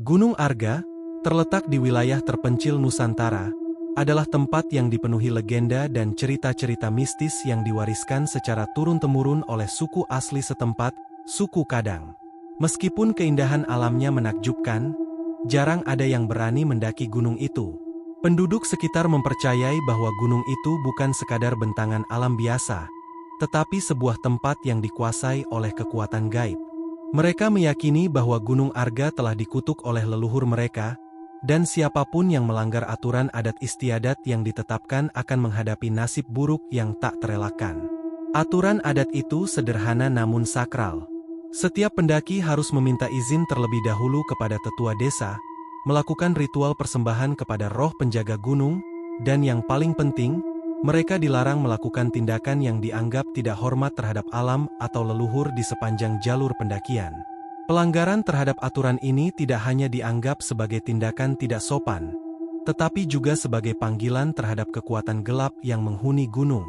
Gunung Arga, terletak di wilayah terpencil Nusantara, adalah tempat yang dipenuhi legenda dan cerita-cerita mistis yang diwariskan secara turun-temurun oleh suku asli setempat, suku Kadang. Meskipun keindahan alamnya menakjubkan, jarang ada yang berani mendaki gunung itu. Penduduk sekitar mempercayai bahwa gunung itu bukan sekadar bentangan alam biasa, tetapi sebuah tempat yang dikuasai oleh kekuatan gaib. Mereka meyakini bahwa Gunung Arga telah dikutuk oleh leluhur mereka, dan siapapun yang melanggar aturan adat istiadat yang ditetapkan akan menghadapi nasib buruk yang tak terelakkan. Aturan adat itu sederhana namun sakral. Setiap pendaki harus meminta izin terlebih dahulu kepada tetua desa, melakukan ritual persembahan kepada roh penjaga gunung, dan yang paling penting, mereka dilarang melakukan tindakan yang dianggap tidak hormat terhadap alam atau leluhur di sepanjang jalur pendakian. Pelanggaran terhadap aturan ini tidak hanya dianggap sebagai tindakan tidak sopan, tetapi juga sebagai panggilan terhadap kekuatan gelap yang menghuni gunung.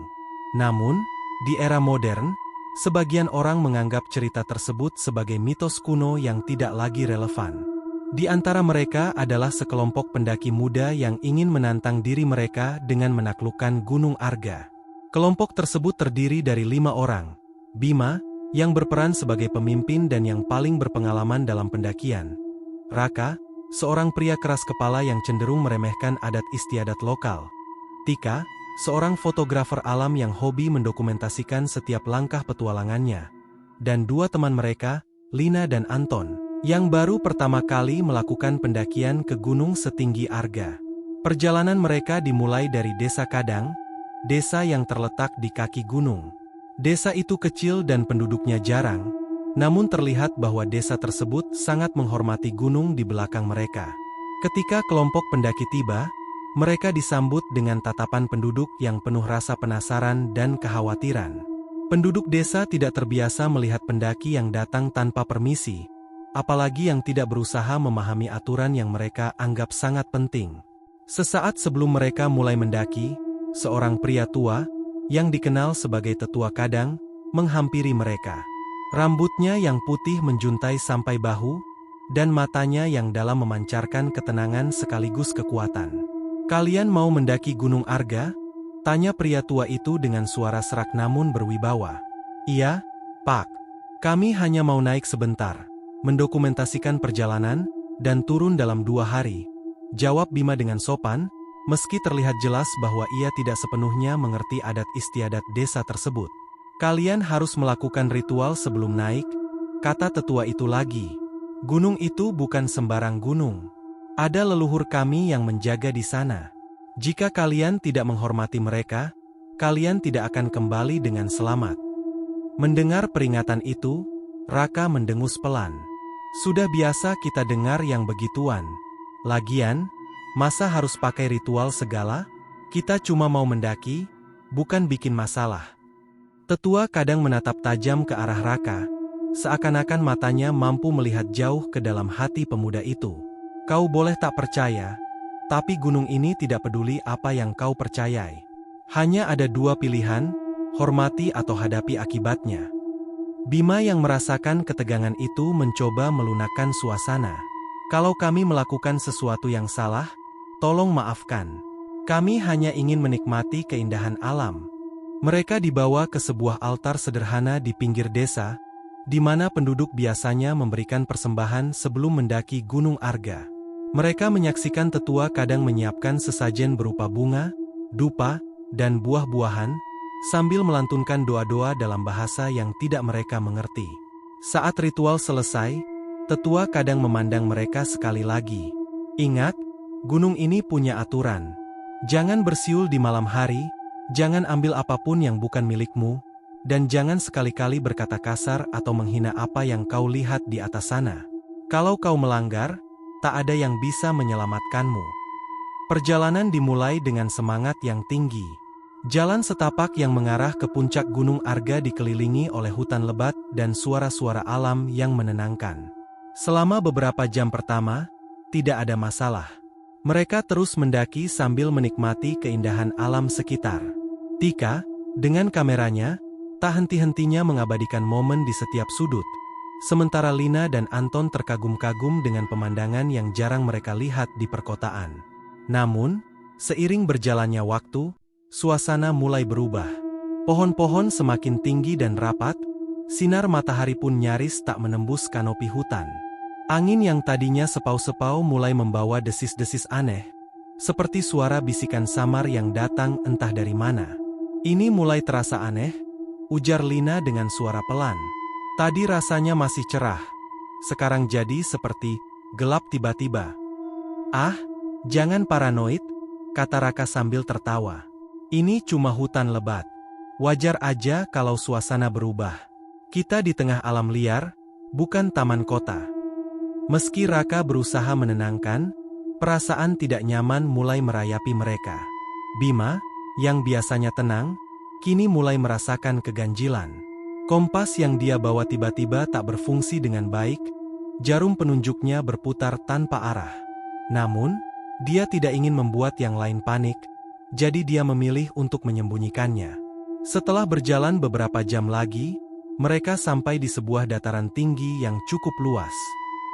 Namun, di era modern, sebagian orang menganggap cerita tersebut sebagai mitos kuno yang tidak lagi relevan. Di antara mereka adalah sekelompok pendaki muda yang ingin menantang diri mereka dengan menaklukkan Gunung Arga. Kelompok tersebut terdiri dari 5 orang. Bima, yang berperan sebagai pemimpin dan yang paling berpengalaman dalam pendakian. Raka, seorang pria keras kepala yang cenderung meremehkan adat istiadat lokal. Tika, seorang fotografer alam yang hobi mendokumentasikan setiap langkah petualangannya. Dan 2 teman mereka, Lina dan Anton, yang baru pertama kali melakukan pendakian ke gunung setinggi Arga. Perjalanan mereka dimulai dari Desa Kadang, desa yang terletak di kaki gunung. Desa itu kecil dan penduduknya jarang, namun terlihat bahwa desa tersebut sangat menghormati gunung di belakang mereka. Ketika kelompok pendaki tiba, mereka disambut dengan tatapan penduduk yang penuh rasa penasaran dan kekhawatiran. Penduduk desa tidak terbiasa melihat pendaki yang datang tanpa permisi, apalagi yang tidak berusaha memahami aturan yang mereka anggap sangat penting. Sesaat sebelum mereka mulai mendaki, seorang pria tua, yang dikenal sebagai tetua Kadang, menghampiri mereka. Rambutnya yang putih menjuntai sampai bahu, dan matanya yang dalam memancarkan ketenangan sekaligus kekuatan. "Kalian mau mendaki Gunung Arga?" tanya pria tua itu dengan suara serak namun berwibawa. "Iya, Pak. Kami hanya mau naik sebentar, mendokumentasikan perjalanan, dan turun dalam 2 hari," jawab Bima dengan sopan, meski terlihat jelas bahwa ia tidak sepenuhnya mengerti adat istiadat desa tersebut. "Kalian harus melakukan ritual sebelum naik," kata tetua itu lagi. "Gunung itu bukan sembarang gunung. Ada leluhur kami yang menjaga di sana. Jika kalian tidak menghormati mereka, kalian tidak akan kembali dengan selamat." Mendengar peringatan itu, Raka mendengus pelan. "Sudah biasa kita dengar yang begituan. Lagian, masa harus pakai ritual segala? Kita cuma mau mendaki, bukan bikin masalah." Tetua Kadang menatap tajam ke arah Raka, seakan-akan matanya mampu melihat jauh ke dalam hati pemuda itu. "Kau boleh tak percaya, tapi gunung ini tidak peduli apa yang kau percayai. Hanya ada 2 pilihan, hormati atau hadapi akibatnya." Bima yang merasakan ketegangan itu mencoba melunakkan suasana. "Kalau kami melakukan sesuatu yang salah, tolong maafkan. Kami hanya ingin menikmati keindahan alam." Mereka dibawa ke sebuah altar sederhana di pinggir desa, di mana penduduk biasanya memberikan persembahan sebelum mendaki Gunung Arga. Mereka menyaksikan tetua Kadang menyiapkan sesajen berupa bunga, dupa, dan buah-buahan, sambil melantunkan doa-doa dalam bahasa yang tidak mereka mengerti. Saat ritual selesai, tetua Kadang memandang mereka sekali lagi. "Ingat, gunung ini punya aturan. Jangan bersiul di malam hari, jangan ambil apapun yang bukan milikmu, dan jangan sekali-kali berkata kasar atau menghina apa yang kau lihat di atas sana. Kalau kau melanggar, tak ada yang bisa menyelamatkanmu." Perjalanan dimulai dengan semangat yang tinggi. Jalan setapak yang mengarah ke puncak Gunung Arga dikelilingi oleh hutan lebat dan suara-suara alam yang menenangkan. Selama beberapa jam pertama, tidak ada masalah. Mereka terus mendaki sambil menikmati keindahan alam sekitar. Tika, dengan kameranya, tak henti-hentinya mengabadikan momen di setiap sudut. Sementara Lina dan Anton terkagum-kagum dengan pemandangan yang jarang mereka lihat di perkotaan. Namun, seiring berjalannya waktu, suasana mulai berubah. Pohon-pohon semakin tinggi dan rapat, sinar matahari pun nyaris tak menembus kanopi hutan. Angin yang tadinya sepau-sepau mulai membawa desis-desis aneh, seperti suara bisikan samar yang datang entah dari mana. "Ini mulai terasa aneh," ujar Lina dengan suara pelan. "Tadi rasanya masih cerah, sekarang jadi seperti gelap tiba-tiba." "Ah, jangan paranoid," kata Raka sambil tertawa. "Ini cuma hutan lebat. Wajar aja kalau suasana berubah. Kita di tengah alam liar, bukan taman kota." Meski Raka berusaha menenangkan, perasaan tidak nyaman mulai merayapi mereka. Bima, yang biasanya tenang, kini mulai merasakan keganjilan. Kompas yang dia bawa tiba-tiba tak berfungsi dengan baik, jarum penunjuknya berputar tanpa arah. Namun, dia tidak ingin membuat yang lain panik, jadi dia memilih untuk menyembunyikannya. Setelah berjalan beberapa jam lagi, mereka sampai di sebuah dataran tinggi yang cukup luas.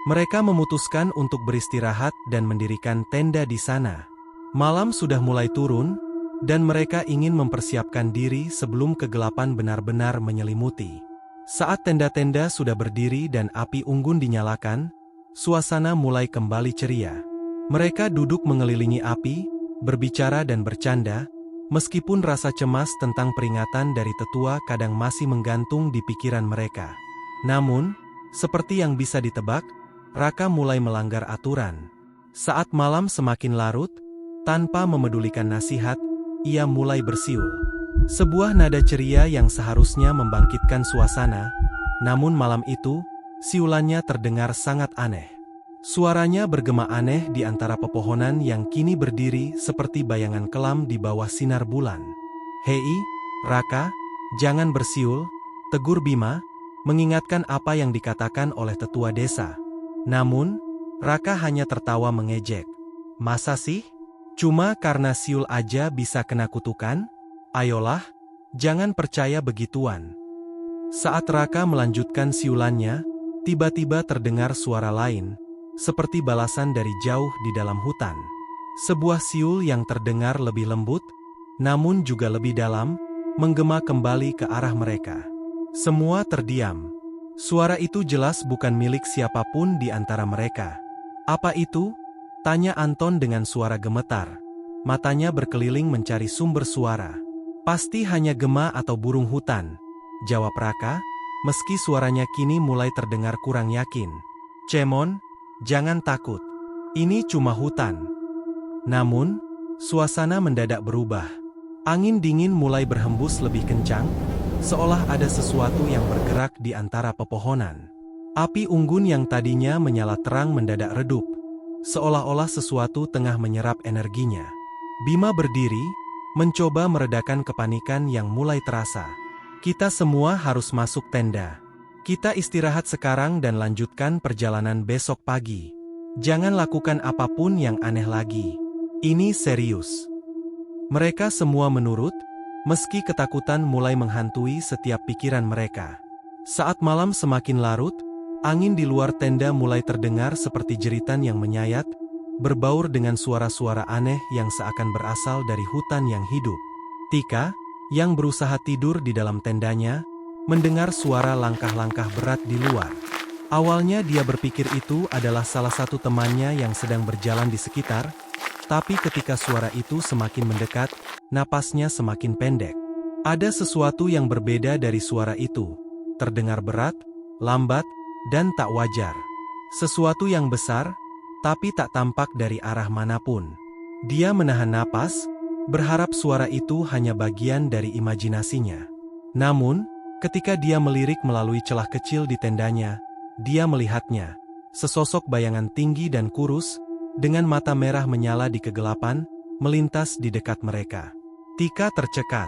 Mereka memutuskan untuk beristirahat dan mendirikan tenda di sana. Malam sudah mulai turun, dan mereka ingin mempersiapkan diri sebelum kegelapan benar-benar menyelimuti. Saat tenda-tenda sudah berdiri dan api unggun dinyalakan, suasana mulai kembali ceria. Mereka duduk mengelilingi api, berbicara dan bercanda, meskipun rasa cemas tentang peringatan dari tetua kadang masih menggantung di pikiran mereka. Namun, seperti yang bisa ditebak, Raka mulai melanggar aturan. Saat malam semakin larut, tanpa memedulikan nasihat, ia mulai bersiul. Sebuah nada ceria yang seharusnya membangkitkan suasana, namun malam itu, siulannya terdengar sangat aneh. Suaranya bergema aneh di antara pepohonan yang kini berdiri seperti bayangan kelam di bawah sinar bulan. "Hei, Raka, jangan bersiul," tegur Bima, mengingatkan apa yang dikatakan oleh tetua desa. Namun, Raka hanya tertawa mengejek. "Masa sih? Cuma karena siul aja bisa kena kutukan? Ayolah, jangan percaya begituan." Saat Raka melanjutkan siulannya, tiba-tiba terdengar suara lain, seperti balasan dari jauh di dalam hutan. Sebuah siul yang terdengar lebih lembut, namun juga lebih dalam, menggema kembali ke arah mereka. Semua terdiam. Suara itu jelas bukan milik siapapun di antara mereka. "Apa itu?" tanya Anton dengan suara gemetar. Matanya berkeliling mencari sumber suara. "Pasti hanya gema atau burung hutan," jawab Raka, meski suaranya kini mulai terdengar kurang yakin. "Cemon, jangan takut. Ini cuma hutan." Namun, suasana mendadak berubah. Angin dingin mulai berhembus lebih kencang, seolah ada sesuatu yang bergerak di antara pepohonan. Api unggun yang tadinya menyala terang mendadak redup, seolah-olah sesuatu tengah menyerap energinya. Bima berdiri, mencoba meredakan kepanikan yang mulai terasa. "Kita semua harus masuk tenda. Kita istirahat sekarang dan lanjutkan perjalanan besok pagi. Jangan lakukan apapun yang aneh lagi. Ini serius." Mereka semua menurut, meski ketakutan mulai menghantui setiap pikiran mereka. Saat malam semakin larut, angin di luar tenda mulai terdengar seperti jeritan yang menyayat, berbaur dengan suara-suara aneh yang seakan berasal dari hutan yang hidup. Tika, yang berusaha tidur di dalam tendanya, mendengar suara langkah-langkah berat di luar. Awalnya dia berpikir itu adalah salah satu temannya yang sedang berjalan di sekitar, tapi ketika suara itu semakin mendekat, napasnya semakin pendek. Ada sesuatu yang berbeda dari suara itu, terdengar berat, lambat, dan tak wajar. Sesuatu yang besar, tapi tak tampak dari arah manapun. Dia menahan napas, berharap suara itu hanya bagian dari imajinasinya. Namun, ketika dia melirik melalui celah kecil di tendanya, dia melihatnya, sesosok bayangan tinggi dan kurus, dengan mata merah menyala di kegelapan, melintas di dekat mereka. Tika tercekat.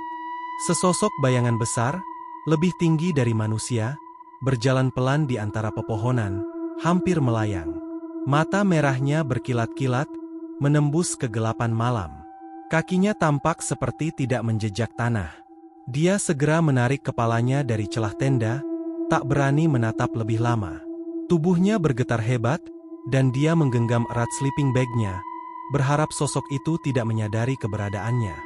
Sesosok bayangan besar, lebih tinggi dari manusia, berjalan pelan di antara pepohonan, hampir melayang. Mata merahnya berkilat-kilat, menembus kegelapan malam. Kakinya tampak seperti tidak menjejak tanah. Dia segera menarik kepalanya dari celah tenda, tak berani menatap lebih lama. Tubuhnya bergetar hebat, dan dia menggenggam erat sleeping bag-nya, berharap sosok itu tidak menyadari keberadaannya.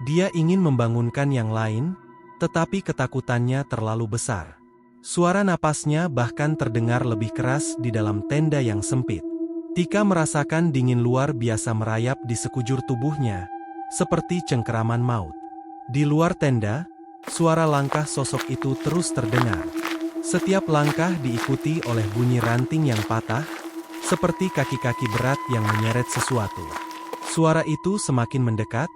Dia ingin membangunkan yang lain, tetapi ketakutannya terlalu besar. Suara napasnya bahkan terdengar lebih keras di dalam tenda yang sempit. Tika merasakan dingin luar biasa merayap di sekujur tubuhnya, seperti cengkeraman maut. Di luar tenda, suara langkah sosok itu terus terdengar. Setiap langkah diikuti oleh bunyi ranting yang patah, seperti kaki-kaki berat yang menyeret sesuatu. Suara itu semakin mendekat,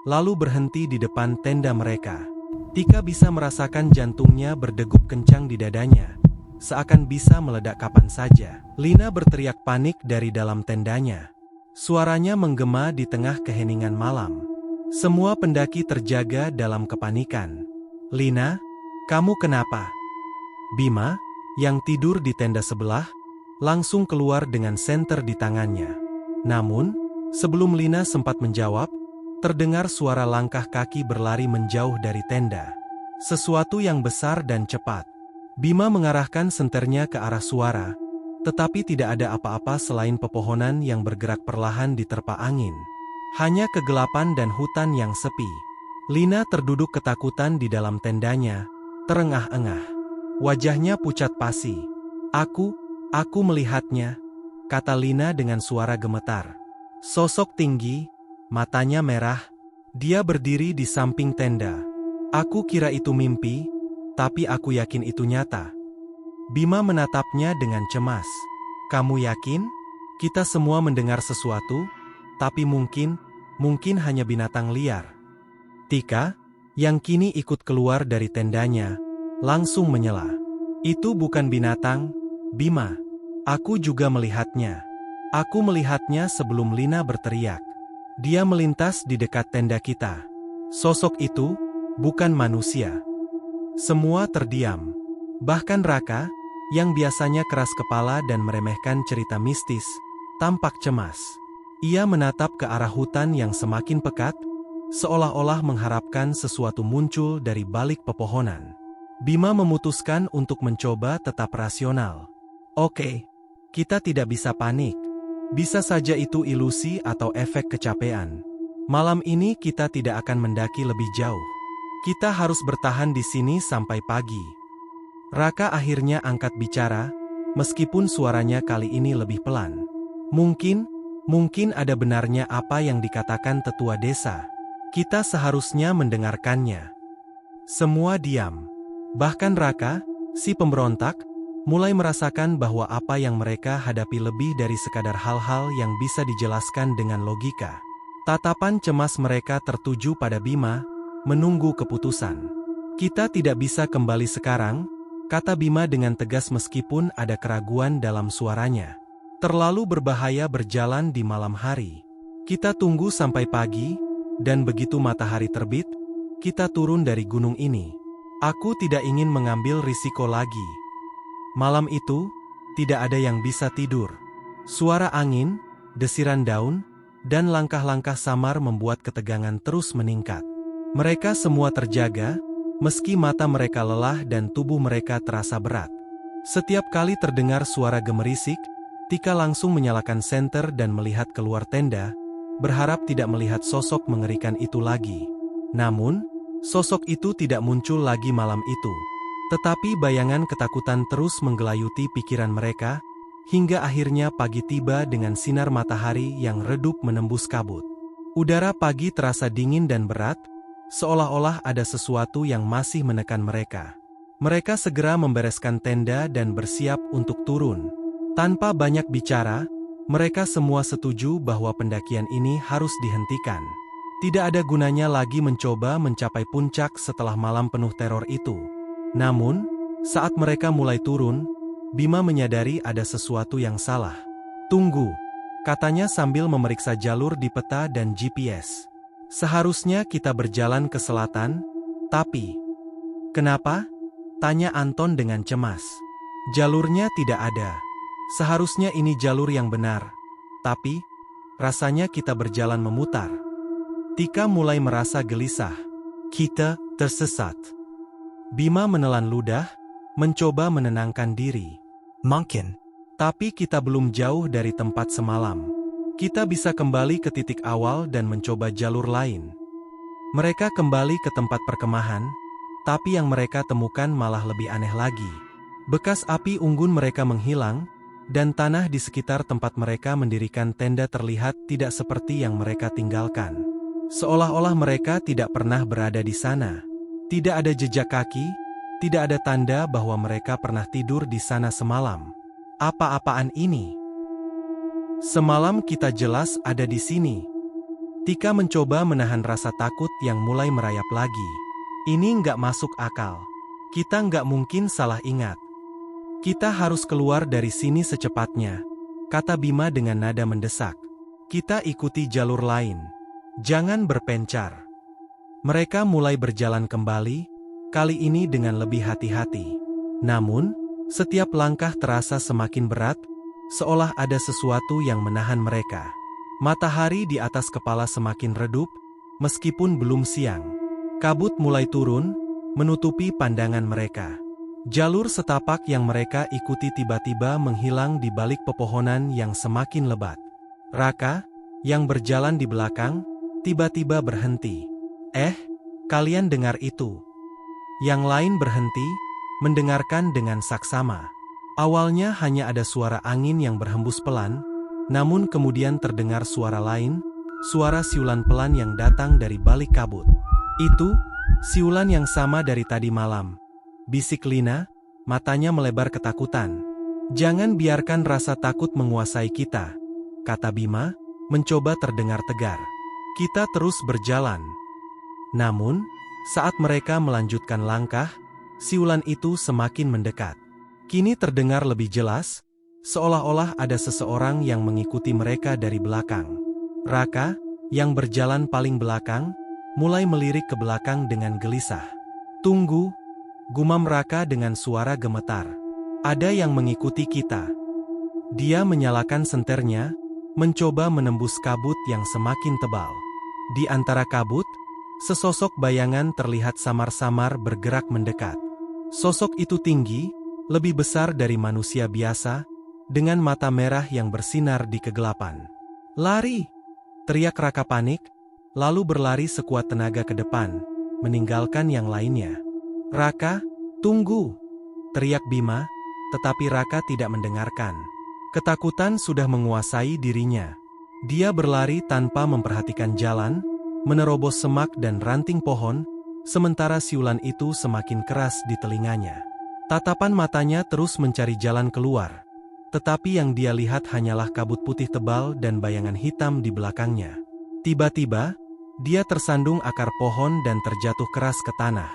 lalu berhenti di depan tenda mereka. Tika bisa merasakan jantungnya berdegup kencang di dadanya, seakan bisa meledak kapan saja. Lina berteriak panik dari dalam tendanya. Suaranya menggema di tengah keheningan malam. Semua pendaki terjaga dalam kepanikan. "Lina, kamu kenapa?" Bima, yang tidur di tenda sebelah, langsung keluar dengan senter di tangannya. Namun, sebelum Lina sempat menjawab, terdengar suara langkah kaki berlari menjauh dari tenda. Sesuatu yang besar dan cepat. Bima mengarahkan senternya ke arah suara, tetapi tidak ada apa-apa selain pepohonan yang bergerak perlahan diterpa angin. Hanya kegelapan dan hutan yang sepi. Lina terduduk ketakutan di dalam tendanya, terengah-engah. Wajahnya pucat pasi. Aku melihatnya," kata Lina dengan suara gemetar. Sosok tinggi, matanya merah, dia berdiri di samping tenda. "Aku kira itu mimpi, tapi aku yakin itu nyata." Bima menatapnya dengan cemas. "Kamu yakin? Kita semua mendengar sesuatu, tapi mungkin hanya binatang liar." Tika, yang kini ikut keluar dari tendanya, langsung menyela. "Itu bukan binatang, Bima. Aku juga melihatnya. Aku melihatnya sebelum Lina berteriak. Dia melintas di dekat tenda kita. Sosok itu bukan manusia." Semua terdiam. Bahkan Raka, yang biasanya keras kepala dan meremehkan cerita mistis, tampak cemas. Ia menatap ke arah hutan yang semakin pekat, seolah-olah mengharapkan sesuatu muncul dari balik pepohonan. Bima memutuskan untuk mencoba tetap rasional. "Oke, kita tidak bisa panik. Bisa saja itu ilusi atau efek kecapean. Malam ini kita tidak akan mendaki lebih jauh. Kita harus bertahan di sini sampai pagi." Raka akhirnya angkat bicara, meskipun suaranya kali ini lebih pelan. Mungkin ada benarnya apa yang dikatakan tetua desa. Kita seharusnya mendengarkannya." Semua diam. Bahkan Raka, si pemberontak, mulai merasakan bahwa apa yang mereka hadapi lebih dari sekadar hal-hal yang bisa dijelaskan dengan logika. Tatapan cemas mereka tertuju pada Bima, menunggu keputusan. "Kita tidak bisa kembali sekarang," kata Bima dengan tegas meskipun ada keraguan dalam suaranya. "Terlalu berbahaya berjalan di malam hari. Kita tunggu sampai pagi, dan begitu matahari terbit, kita turun dari gunung ini. Aku tidak ingin mengambil risiko lagi." Malam itu, tidak ada yang bisa tidur. Suara angin, desiran daun, dan langkah-langkah samar membuat ketegangan terus meningkat. Mereka semua terjaga, meski mata mereka lelah dan tubuh mereka terasa berat. Setiap kali terdengar suara gemerisik, Tika langsung menyalakan senter dan melihat keluar tenda, berharap tidak melihat sosok mengerikan itu lagi. Namun, sosok itu tidak muncul lagi malam itu. Tetapi bayangan ketakutan terus menggelayuti pikiran mereka, hingga akhirnya pagi tiba dengan sinar matahari yang redup menembus kabut. Udara pagi terasa dingin dan berat, seolah-olah ada sesuatu yang masih menekan mereka. Mereka segera membereskan tenda dan bersiap untuk turun. Tanpa banyak bicara, mereka semua setuju bahwa pendakian ini harus dihentikan. Tidak ada gunanya lagi mencoba mencapai puncak setelah malam penuh teror itu. Namun, saat mereka mulai turun, Bima menyadari ada sesuatu yang salah. "Tunggu," katanya sambil memeriksa jalur di peta dan GPS. "Seharusnya kita berjalan ke selatan, tapi..." "Kenapa?" tanya Anton dengan cemas. "Jalurnya tidak ada. Seharusnya ini jalur yang benar, tapi rasanya kita berjalan memutar." Tika mulai merasa gelisah. "Kita tersesat." Bima menelan ludah, mencoba menenangkan diri. Mungkin. Tapi kita belum jauh dari tempat semalam. Kita bisa kembali ke titik awal dan mencoba jalur lain. Mereka kembali ke tempat perkemahan, tapi yang mereka temukan malah lebih aneh lagi. Bekas api unggun mereka menghilang, dan tanah di sekitar tempat mereka mendirikan tenda terlihat tidak seperti yang mereka tinggalkan. Seolah-olah mereka tidak pernah berada di sana. Tidak ada jejak kaki, tidak ada tanda bahwa mereka pernah tidur di sana semalam. Apa-apaan ini? Semalam kita jelas ada di sini. Tika mencoba menahan rasa takut yang mulai merayap lagi. Ini nggak masuk akal. Kita nggak mungkin salah ingat. Kita harus keluar dari sini secepatnya, kata Bima dengan nada mendesak. Kita ikuti jalur lain. Jangan berpencar. Mereka mulai berjalan kembali, kali ini dengan lebih hati-hati. Namun, setiap langkah terasa semakin berat, seolah ada sesuatu yang menahan mereka. Matahari di atas kepala semakin redup, meskipun belum siang. Kabut mulai turun, menutupi pandangan mereka. Jalur setapak yang mereka ikuti tiba-tiba menghilang di balik pepohonan yang semakin lebat. Raka, yang berjalan di belakang, tiba-tiba berhenti. Kalian dengar itu? Yang lain berhenti, mendengarkan dengan saksama. Awalnya hanya ada suara angin yang berhembus pelan, namun kemudian terdengar suara lain, suara siulan pelan yang datang dari balik kabut. Itu, siulan yang sama dari tadi malam. Bisik Lina, matanya melebar ketakutan. Jangan biarkan rasa takut menguasai kita, kata Bima, mencoba terdengar tegar. Kita terus berjalan. Namun, saat mereka melanjutkan langkah, siulan itu semakin mendekat. Kini terdengar lebih jelas, seolah-olah ada seseorang yang mengikuti mereka dari belakang. Raka, yang berjalan paling belakang, mulai melirik ke belakang dengan gelisah. Tunggu, gumam Raka dengan suara gemetar. Ada yang mengikuti kita. Dia menyalakan senternya, mencoba menembus kabut yang semakin tebal. Di antara kabut, sesosok bayangan terlihat samar-samar bergerak mendekat. Sosok itu tinggi, lebih besar dari manusia biasa, dengan mata merah yang bersinar di kegelapan. Lari! Teriak Raka panik, lalu berlari sekuat tenaga ke depan, meninggalkan yang lainnya. Raka, tunggu! Teriak Bima, tetapi Raka tidak mendengarkan. Ketakutan sudah menguasai dirinya. Dia berlari tanpa memperhatikan jalan, menerobos semak dan ranting pohon, sementara siulan itu semakin keras di telinganya. Tatapan matanya terus mencari jalan keluar, tetapi yang dia lihat hanyalah kabut putih tebal dan bayangan hitam di belakangnya. Tiba-tiba, dia tersandung akar pohon dan terjatuh keras ke tanah.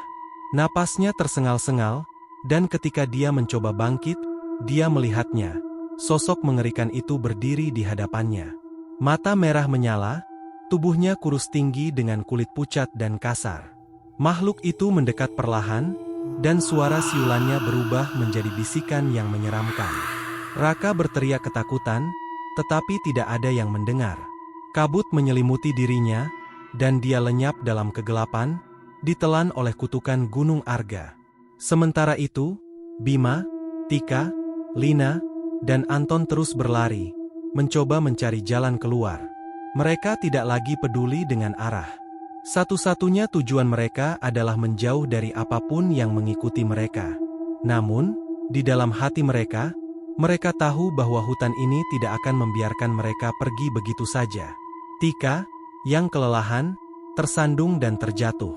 Napasnya tersengal-sengal, dan ketika dia mencoba bangkit, dia melihatnya. Sosok mengerikan itu berdiri di hadapannya. Mata merah menyala, tubuhnya kurus tinggi dengan kulit pucat dan kasar. Makhluk itu mendekat perlahan, dan suara siulannya berubah menjadi bisikan yang menyeramkan. Raka berteriak ketakutan, tetapi tidak ada yang mendengar. Kabut menyelimuti dirinya, dan dia lenyap dalam kegelapan, ditelan oleh kutukan Gunung Arga. Sementara itu, Bima, Tika, Lina, dan Anton terus berlari, mencoba mencari jalan keluar. Mereka tidak lagi peduli dengan arah. Satu-satunya tujuan mereka adalah menjauh dari apapun yang mengikuti mereka. Namun, di dalam hati mereka, mereka tahu bahwa hutan ini tidak akan membiarkan mereka pergi begitu saja. Tika, yang kelelahan, tersandung dan terjatuh.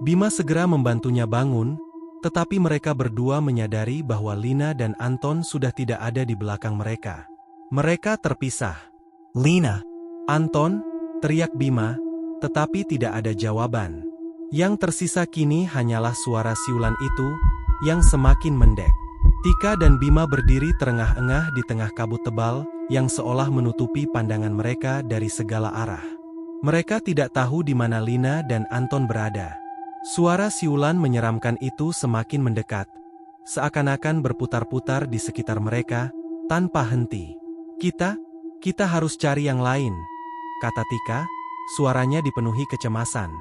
Bima segera membantunya bangun, tetapi mereka berdua menyadari bahwa Lina dan Anton sudah tidak ada di belakang mereka. Mereka terpisah. Lina! Anton, teriak Bima, tetapi tidak ada jawaban. Yang tersisa kini hanyalah suara siulan itu, yang semakin mendek. Tika dan Bima berdiri terengah-engah di tengah kabut tebal, yang seolah menutupi pandangan mereka dari segala arah. Mereka tidak tahu di mana Lina dan Anton berada. Suara siulan menyeramkan itu semakin mendekat, seakan-akan berputar-putar di sekitar mereka, tanpa henti. Kita harus cari yang lain, kata Tika, suaranya dipenuhi kecemasan.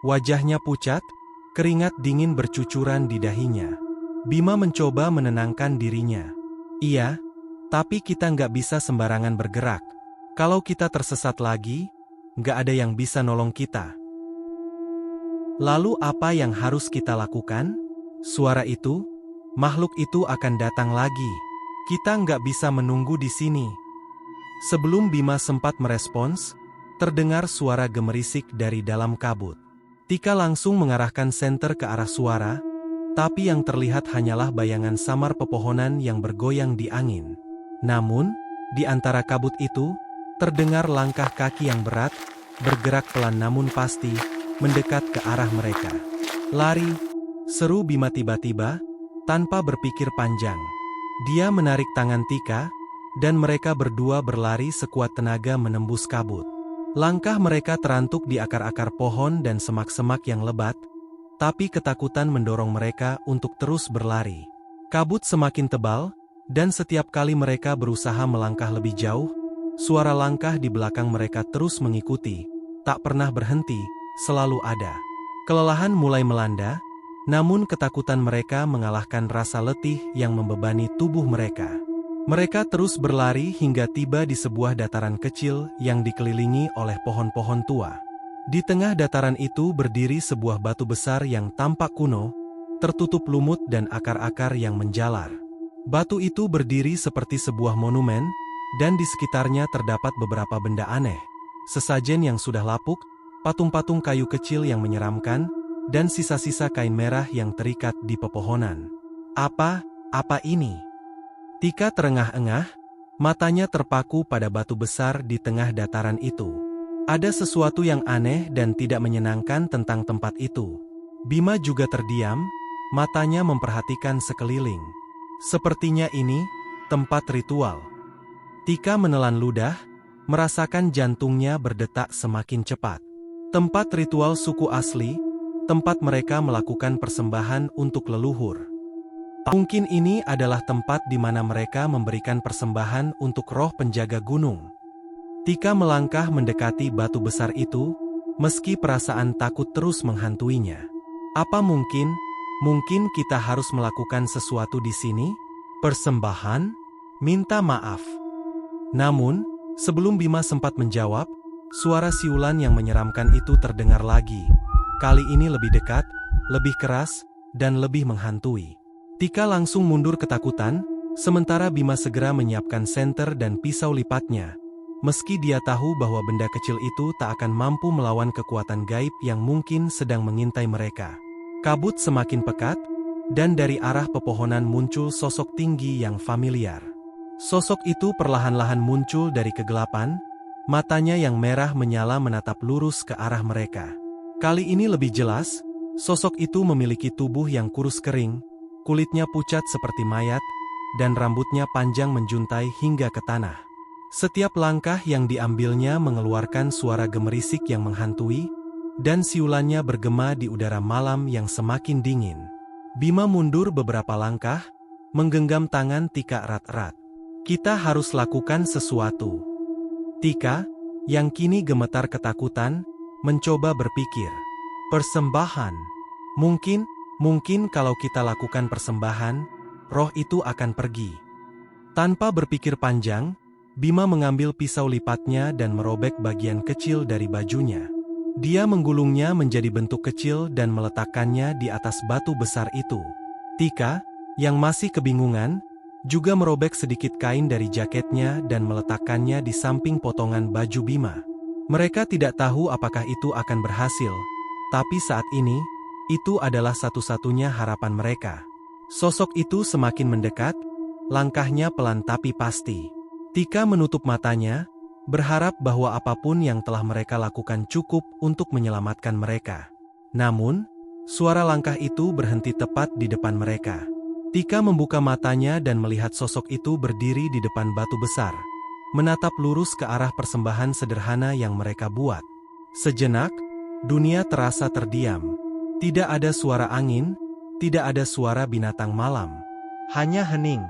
Wajahnya pucat, keringat dingin bercucuran di dahinya. Bima mencoba menenangkan dirinya. Iya, tapi kita nggak bisa sembarangan bergerak. Kalau kita tersesat lagi, nggak ada yang bisa nolong kita. Lalu apa yang harus kita lakukan? Suara itu, makhluk itu akan datang lagi. Kita nggak bisa menunggu di sini. Sebelum Bima sempat merespons, terdengar suara gemerisik dari dalam kabut. Tika langsung mengarahkan senter ke arah suara, tapi yang terlihat hanyalah bayangan samar pepohonan yang bergoyang di angin. Namun, di antara kabut itu, terdengar langkah kaki yang berat, bergerak pelan namun pasti, mendekat ke arah mereka. Lari, seru Bima tiba-tiba, tanpa berpikir panjang. Dia menarik tangan Tika, dan mereka berdua berlari sekuat tenaga menembus kabut. Langkah mereka terantuk di akar-akar pohon dan semak-semak yang lebat, tapi ketakutan mendorong mereka untuk terus berlari. Kabut semakin tebal, dan setiap kali mereka berusaha melangkah lebih jauh, suara langkah di belakang mereka terus mengikuti, tak pernah berhenti, selalu ada. Kelelahan mulai melanda, namun ketakutan mereka mengalahkan rasa letih yang membebani tubuh mereka. Mereka terus berlari hingga tiba di sebuah dataran kecil yang dikelilingi oleh pohon-pohon tua. Di tengah dataran itu berdiri sebuah batu besar yang tampak kuno, tertutup lumut dan akar-akar yang menjalar. Batu itu berdiri seperti sebuah monumen, dan di sekitarnya terdapat beberapa benda aneh. Sesajen yang sudah lapuk, patung-patung kayu kecil yang menyeramkan, dan sisa-sisa kain merah yang terikat di pepohonan. Apa ini? Tika terengah-engah, matanya terpaku pada batu besar di tengah dataran itu. Ada sesuatu yang aneh dan tidak menyenangkan tentang tempat itu. Bima juga terdiam, matanya memperhatikan sekeliling. Sepertinya ini tempat ritual. Tika menelan ludah, merasakan jantungnya berdetak semakin cepat. Tempat ritual suku asli, tempat mereka melakukan persembahan untuk leluhur. Mungkin ini adalah tempat di mana mereka memberikan persembahan untuk roh penjaga gunung. Tika melangkah mendekati batu besar itu, meski perasaan takut terus menghantuinya. Apa mungkin kita harus melakukan sesuatu di sini? Persembahan? Minta maaf. Namun, sebelum Bima sempat menjawab, suara siulan yang menyeramkan itu terdengar lagi. Kali ini lebih dekat, lebih keras, dan lebih menghantui. Tika langsung mundur ketakutan, sementara Bima segera menyiapkan senter dan pisau lipatnya. Meski dia tahu bahwa benda kecil itu tak akan mampu melawan kekuatan gaib yang mungkin sedang mengintai mereka. Kabut semakin pekat, dan dari arah pepohonan muncul sosok tinggi yang familiar. Sosok itu perlahan-lahan muncul dari kegelapan, matanya yang merah menyala menatap lurus ke arah mereka. Kali ini lebih jelas, sosok itu memiliki tubuh yang kurus kering, kulitnya pucat seperti mayat, dan rambutnya panjang menjuntai hingga ke tanah. Setiap langkah yang diambilnya mengeluarkan suara gemerisik yang menghantui, dan siulannya bergema di udara malam yang semakin dingin. Bima mundur beberapa langkah, menggenggam tangan Tika erat-erat. Kita harus lakukan sesuatu. Tika, yang kini gemetar ketakutan, mencoba berpikir. Persembahan. Mungkin kalau kita lakukan persembahan, roh itu akan pergi. Tanpa berpikir panjang, Bima mengambil pisau lipatnya dan merobek bagian kecil dari bajunya. Dia menggulungnya menjadi bentuk kecil dan meletakkannya di atas batu besar itu. Tika, yang masih kebingungan, juga merobek sedikit kain dari jaketnya dan meletakkannya di samping potongan baju Bima. Mereka tidak tahu apakah itu akan berhasil, tapi saat ini, itu adalah satu-satunya harapan mereka. Sosok itu semakin mendekat, langkahnya pelan tapi pasti. Tika menutup matanya, berharap bahwa apapun yang telah mereka lakukan cukup untuk menyelamatkan mereka. Namun, suara langkah itu berhenti tepat di depan mereka. Tika membuka matanya dan melihat sosok itu berdiri di depan batu besar, menatap lurus ke arah persembahan sederhana yang mereka buat. Sejenak, dunia terasa terdiam. Tidak ada suara angin, tidak ada suara binatang malam. Hanya hening.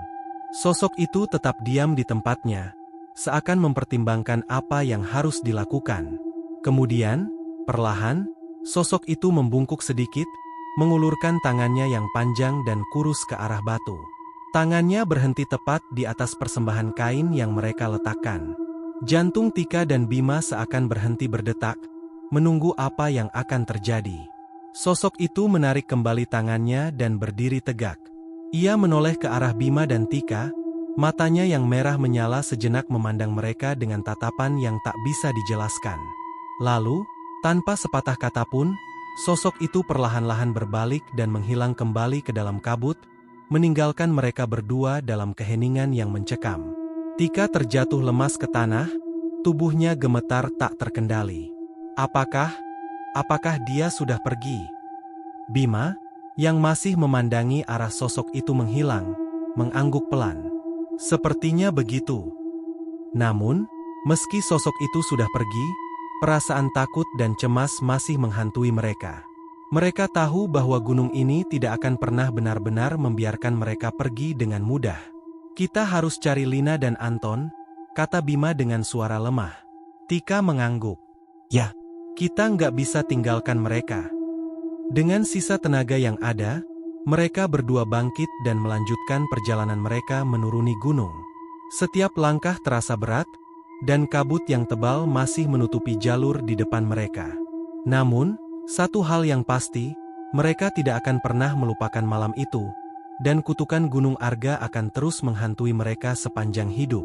Sosok itu tetap diam di tempatnya, seakan mempertimbangkan apa yang harus dilakukan. Kemudian, perlahan, sosok itu membungkuk sedikit, mengulurkan tangannya yang panjang dan kurus ke arah batu. Tangannya berhenti tepat di atas persembahan kain yang mereka letakkan. Jantung Tika dan Bima seakan berhenti berdetak, menunggu apa yang akan terjadi. Sosok itu menarik kembali tangannya dan berdiri tegak. Ia menoleh ke arah Bima dan Tika, matanya yang merah menyala sejenak memandang mereka dengan tatapan yang tak bisa dijelaskan. Lalu, tanpa sepatah kata pun, sosok itu perlahan-lahan berbalik dan menghilang kembali ke dalam kabut, meninggalkan mereka berdua dalam keheningan yang mencekam. Tika terjatuh lemas ke tanah, tubuhnya gemetar tak terkendali. Apakah dia sudah pergi? Bima, yang masih memandangi arah sosok itu menghilang, mengangguk pelan. Sepertinya begitu. Namun, meski sosok itu sudah pergi, perasaan takut dan cemas masih menghantui mereka. Mereka tahu bahwa gunung ini tidak akan pernah benar-benar membiarkan mereka pergi dengan mudah. Kita harus cari Lina dan Anton, kata Bima dengan suara lemah. Tika mengangguk. Ya. Kita nggak bisa tinggalkan mereka. Dengan sisa tenaga yang ada, mereka berdua bangkit dan melanjutkan perjalanan mereka menuruni gunung. Setiap langkah terasa berat, dan kabut yang tebal masih menutupi jalur di depan mereka. Namun, satu hal yang pasti, mereka tidak akan pernah melupakan malam itu, dan kutukan Gunung Arga akan terus menghantui mereka sepanjang hidup.